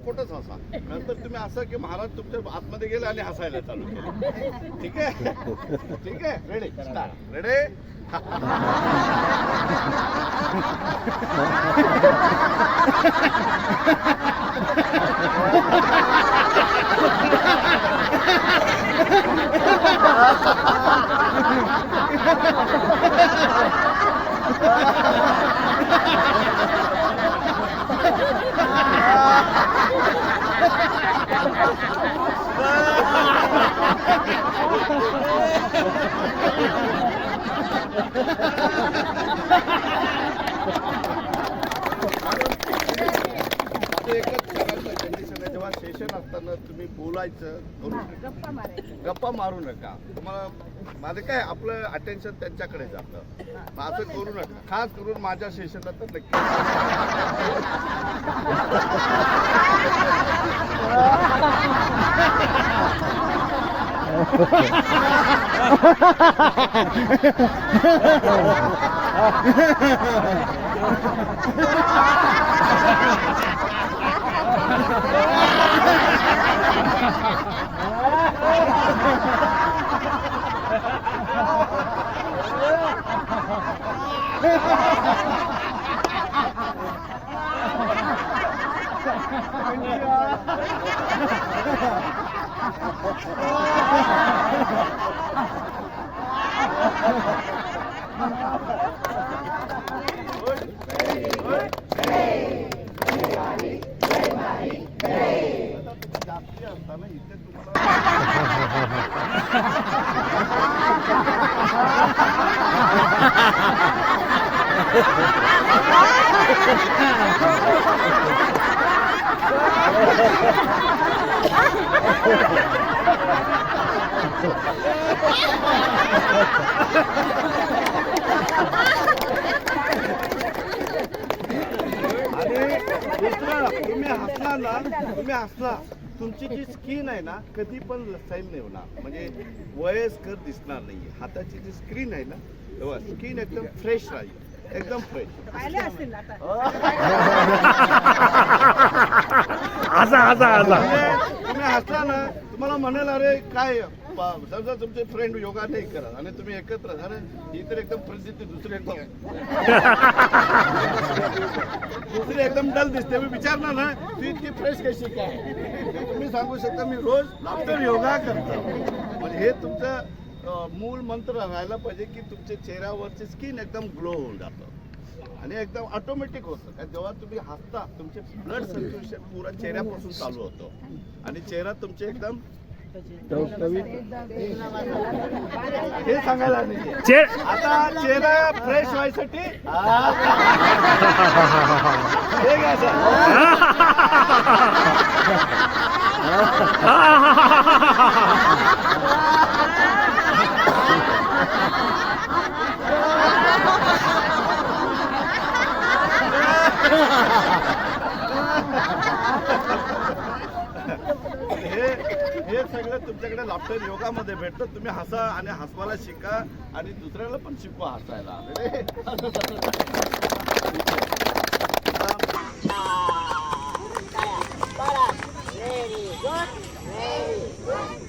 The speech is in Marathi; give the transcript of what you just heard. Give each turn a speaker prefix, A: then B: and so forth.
A: सपोर्टच हसा. नंतर तुम्ही असं की महाराज तुमच्या आतमध्ये गेले आणि हसायला चालू केलं. ठीक आहे, ठीक आहे. Ready start. रेडी. जेव्हा सेशन असताना तुम्ही बोलायचं, गप्पा मारू नका. तुम्हाला माझं काय आपलं अटेन्शन त्यांच्याकडे जातं. असं करू नका. खास करून माझ्या सेशनला तर नक्की. तुम्ही हसला, तुमची जी स्किन आहे ना कधी पण लसाईल नाही होणार, म्हणजे वयस्कर दिसणार नाहीये. हाताची जी स्क्रीन आहे ना तेव्हा स्किन एकदम फ्रेश राहील, एकदम फ्रेश. तुम्ही हसला ना तुम्हाला म्हणाल अरे काय समजा तुमचे फ्रेंड योगा नाही करत आणि तुम्ही एकत्र अरे ही तर एकदम प्रसिद्ध, दुसरी एकदम डल दिसते. मी विचारणार ना तू इतकी फ्रेश कशी काय, तुम्ही सांगू शकता मी रोज लाफ्टर योगा करतो. म्हणजे हे तुमचं मूळ मंत्र राहायला पाहिजे की तुमच्या चेहऱ्यावरची स्किन एकदम ग्लो होऊन जातं आणि एकदम ऑटोमॅटिक होतं. जेव्हा तुम्ही हसता तुमचे ब्लड सर्क्युलेशन पुरा चेहऱ्यापासून चालू होतं आणि चेहरा तुमचे एकदम हे सांगायला नाही. आता चेहरा फ्रेश व्हायसाठी हे घ्यायचं. हे सगळं तुमच्याकडे लाफ्टर योगामध्ये भेटतं. तुम्ही हसा आणि हसवायला शिका आणि दुसऱ्याला पण शिकवा हसायला.
B: Very good. Very good.